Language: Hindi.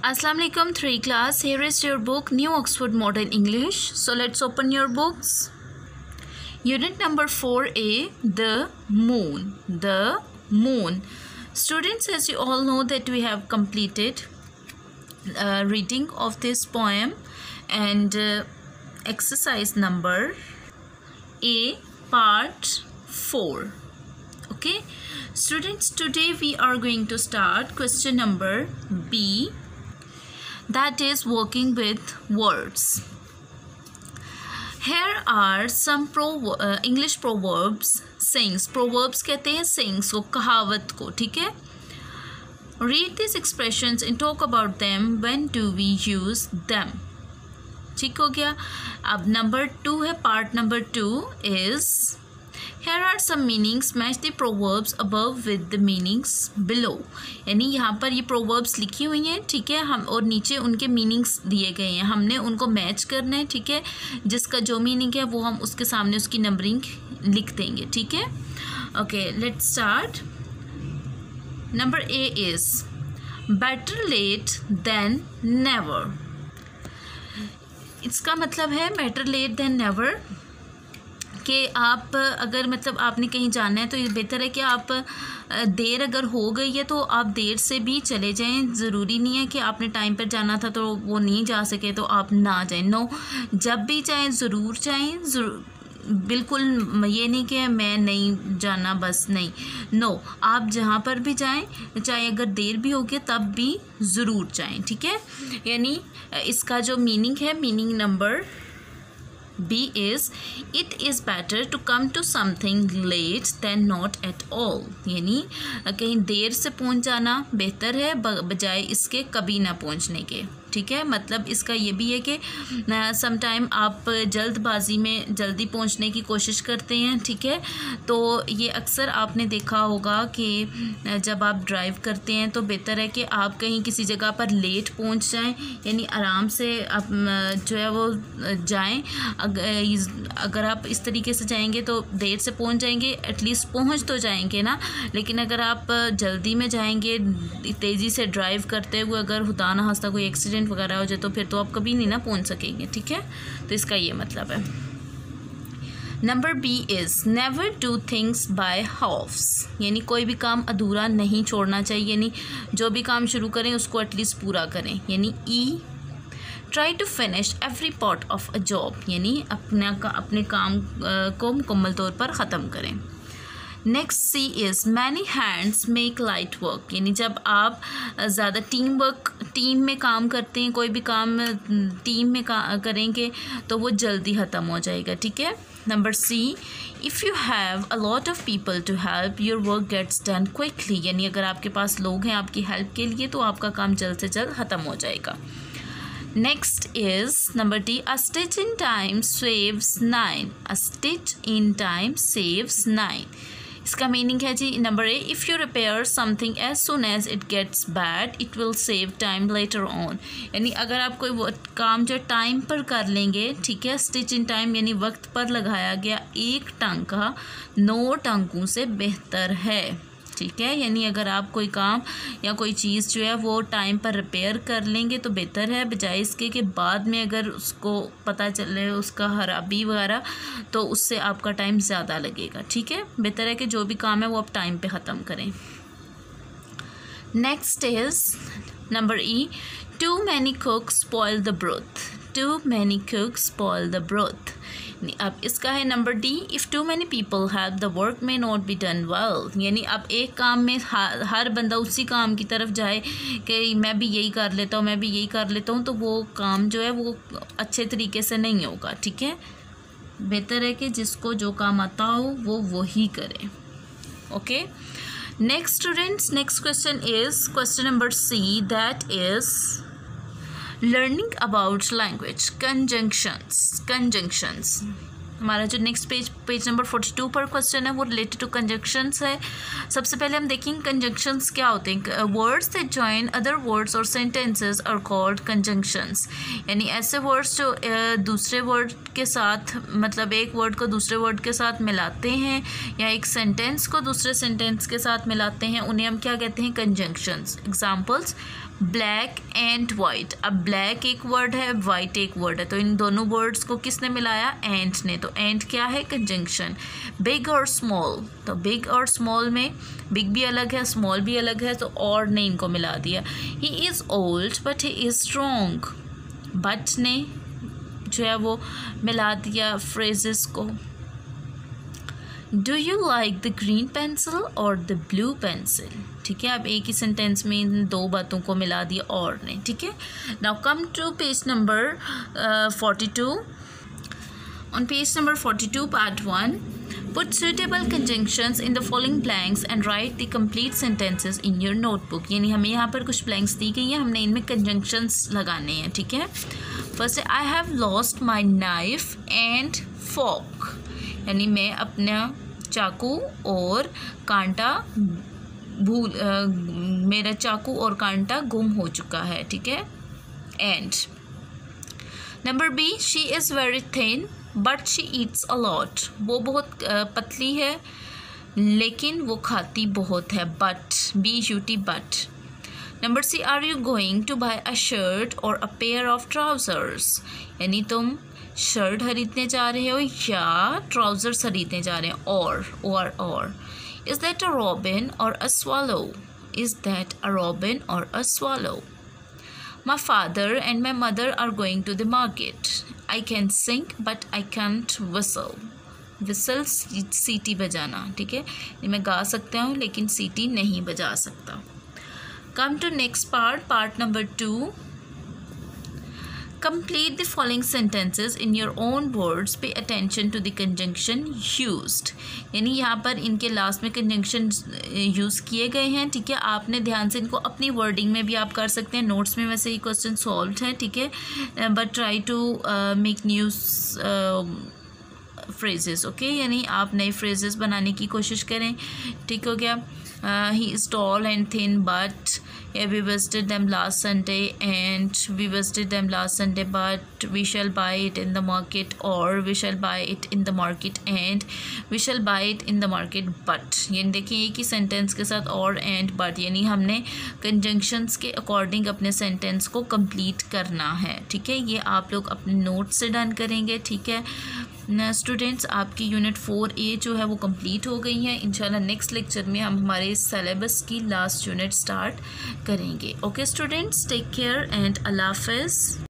Assalamu alaikum 3 class. Here is your book New Oxford Modern English. So let's open your books. Unit number 4A, the moon. The moon. Students, as you all know that we have completed reading of this poem and exercise number A part 4. Okay students, today we are going to start question number B, that is working with words. Here are some English proverbs, sayings. Proverbs कहते हैं sayings को, कहावत को, ठीक है. Read these expressions and talk about them. When do we use them? ठीक हो गया. अब नंबर 2 है, part number 2 is here are some meanings. Match the proverbs above with the meanings below. यानी यहाँ पर ये proverbs लिखी हुई हैं, ठीक है, हम और नीचे उनके meanings दिए गए हैं, हमने उनको मैच करना है, ठीक है. जिसका जो मीनिंग है वो हम उसके सामने उसकी नंबरिंग लिख देंगे, ठीक है. Okay let's start. Number A is better late than never. इसका मतलब है better late than never कि आप अगर मतलब आपने कहीं जाना है तो ये बेहतर है कि आप देर अगर हो गई है तो आप देर से भी चले जाएं. ज़रूरी नहीं है कि आपने टाइम पर जाना था तो वो नहीं जा सके तो आप ना जाएं. नो, जब भी जाएं ज़रूर जाएं. बिल्कुल ये नहीं कि मैं नहीं जाना बस, नहीं. नो, आप जहाँ पर भी जाएं, चाहे अगर देर भी होगी तब भी ज़रूर जाएं, ठीक है. यानी इसका जो मीनिंग है, meaning number B is it is better to come to something late than not at all. यानी कहीं देर से पहुंच जाना बेहतर है बजाय इसके कभी ना पहुंचने के, ठीक है. मतलब इसका ये भी है कि सम टाइम आप जल्दबाजी में जल्दी पहुंचने की कोशिश करते हैं, ठीक है. तो ये अक्सर आपने देखा होगा कि जब आप ड्राइव करते हैं तो बेहतर है कि आप कहीं किसी जगह पर लेट पहुंच जाएं. यानी आराम से आप जो है वो जाएं. अगर आप इस तरीके से जाएंगे तो देर से पहुंच जाएंगे, एटलीस्ट पहुंच तो जाएंगे ना. लेकिन अगर आप जल्दी में जाएंगे, तेज़ी से ड्राइव करते हुए, अगर खुदा ना खास्ता कोई एक्सीडेंट वगैरह हो जाए तो फिर तो आप कभी नहीं ना पहुंच सकेंगे, ठीक है. तो इसका ये मतलब है. Number B is never do things by halves. यानी कोई भी काम अधूरा नहीं छोड़ना चाहिए. यानी जो भी काम शुरू करें उसको एटलीस्ट पूरा करें. यानी E try to finish every part of a job. यानी अपने काम को मुकम्मल तौर पर ख़त्म करें. Next C is many hands make light work. यानी जब आप ज़्यादा टीम में काम करते हैं, कोई भी काम टीम में करेंगे तो वो जल्दी ख़त्म हो जाएगा, ठीक है. Number C if you have a lot of people to help your work gets done quickly. यानी अगर आपके पास लोग हैं आपकी हेल्प के लिए तो आपका काम जल्द से जल्द ख़त्म हो जाएगा. Next is number D a stitch in time saves 9. A stitch in time saves 9. इसका मीनिंग है जी number A if you repair something as soon as it gets bad it will save time later on. यानी अगर आप कोई काम जो टाइम पर कर लेंगे, ठीक है, स्टिच इन टाइम यानी वक्त पर लगाया गया एक टांका 9 टांकों से बेहतर है, ठीक है. यानी अगर आप कोई काम या कोई चीज़ जो है वो टाइम पर रिपेयर कर लेंगे तो बेहतर है बजाय इसके कि बाद में अगर उसको पता चले उसका खराबी वगैरह तो उससे आपका टाइम ज़्यादा लगेगा, ठीक है. बेहतर है कि जो भी काम है वो आप टाइम पे ख़त्म करें. Next is number E too many cooks spoil the broth. Too many cooks spoil the broth. अब इसका है number D if too many people have the work may not be done well. यानी अब एक काम में हर बंदा उसी काम की तरफ जाए कि मैं भी यही कर लेता हूँ, मैं भी यही कर लेता हूँ, तो वो काम जो है वो अच्छे तरीके से नहीं होगा, ठीक है. बेहतर है कि जिसको जो काम आता हो वो वही करे. Okay next students, next question is question number C, that is learning about language. Conjunctions. हमारा जो नेक्स्ट पेज नंबर 42 पर क्वेश्चन है वो रिलेटेड टू कंजंक्शंस है। सबसे पहले हम देखेंगे कंजंक्शंस क्या होते हैं। Words that join other words और सेंटेंसेस आर कॉल्ड कंजंक्शंस, यानी ऐसे वर्ड्स जो दूसरे वर्ड के साथ, मतलब एक वर्ड को दूसरे वर्ड के साथ मिलाते हैं या एक सेंटेंस को दूसरे सेंटेंस के साथ मिलाते हैं, उन्हें हम क्या कहते हैं, conjunctions. Examples, black and white. अब ब्लैक एक वर्ड है, वाइट एक वर्ड है, तो इन दोनों वर्ड्स को किसने मिलाया, एंड ने। तो एंड क्या है, कंजंक्शन। बिग और स्मॉल, तो बिग और स्मॉल में बिग भी अलग है, स्मॉल भी अलग है, तो और ने इनको मिला दिया। He is old but he is strong, but ने जो है वो मिला दिया फ्रेजेस को। Do you like the green pencil और द ब्लू पेंसिल, ठीक है। अब एक ही सेंटेंस में इन दो बातों को मिला दिया और ने, ठीक है। Now come to page number 42। On page number 42 part 1, put suitable conjunctions in the following blanks and write the complete sentences in your notebook। यानी हमें यहाँ पर कुछ blanks दी गई हैं, हमने इनमें conjunctions लगाने हैं, ठीक है। फर्स्ट है, I have lost my knife and fork, यानी मैं अपना चाकू और कांटा मेरा चाकू और कांटा गुम हो चुका है, ठीक है। And number B, she is very thin but she eats a lot, वो बहुत पतली है लेकिन वो खाती बहुत है, but BUT but. Number C, are you going to buy a shirt or a pair of trousers, यानी तुम शर्ट खरीदने जा रहे हो या ट्राउज़र्स खरीदने जा रहे हैं, और Is that a robin or a swallow? Is that a robin or a swallow? My father and my mother are going to the market. I can sing but I can't whistle. Whistle सीटी बजाना, ठीक है। मैं गा सकता हूँ लेकिन सीटी नहीं बजा सकता। Come to next part number 2. Complete the following sentences in your own words. Pay attention to the conjunction used. यानी यहाँ पर इनके लास्ट में कंजंक्शन यूज़ किए गए हैं, ठीक है। आपने ध्यान से इनको अपनी वर्डिंग में भी आप कर सकते हैं, नोट्स में वैसे ही क्वेश्चन सॉल्व है, ठीक है। But try to make new phrases, okay, यानी आप नए फ्रेजेस बनाने की कोशिश करें, ठीक हो गया। He is tall and thin but we visited them last Sunday but we shall buy it in the market, or we shall buy it in the market and we shall buy it in the market but। यानी देखिए एक ही सेंटेंस के साथ और एंड बट, यानी हमने कंजंक्शंस के अकॉर्डिंग अपने सेंटेंस को कंप्लीट करना है, ठीक है। ये आप लोग अपने नोट से डन करेंगे, ठीक है। स्टूडेंट्स, आपकी यूनिट 4A जो है वो कंप्लीट हो गई है। इंशाल्लाह नेक्स्ट लेक्चर में हम हमारे सिलेबस की लास्ट यूनिट स्टार्ट करेंगे। Okay students, take care and अल्लाह हाफ़िज़।